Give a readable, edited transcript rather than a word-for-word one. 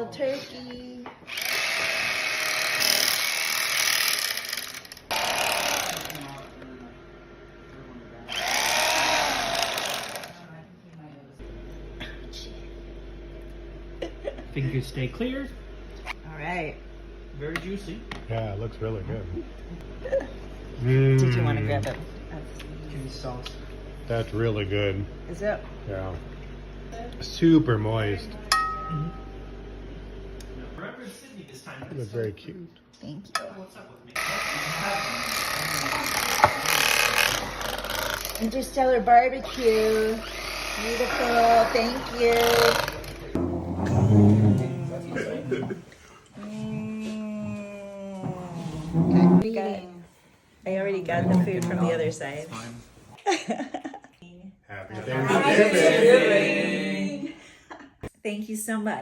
grilled turkey. Fingers stay clear. All right. Very juicy. Yeah, it looks really good. Did you want to grab it? Cheese sauce. That's really good. Is it? Yeah. Super moist. Remember Sydney this time. It looks very cute. Thank you. What's up with me? InterStellar BBQ. Beautiful. Thank you. I already got the food from the other side. Happy Thanksgiving. Thank you so much.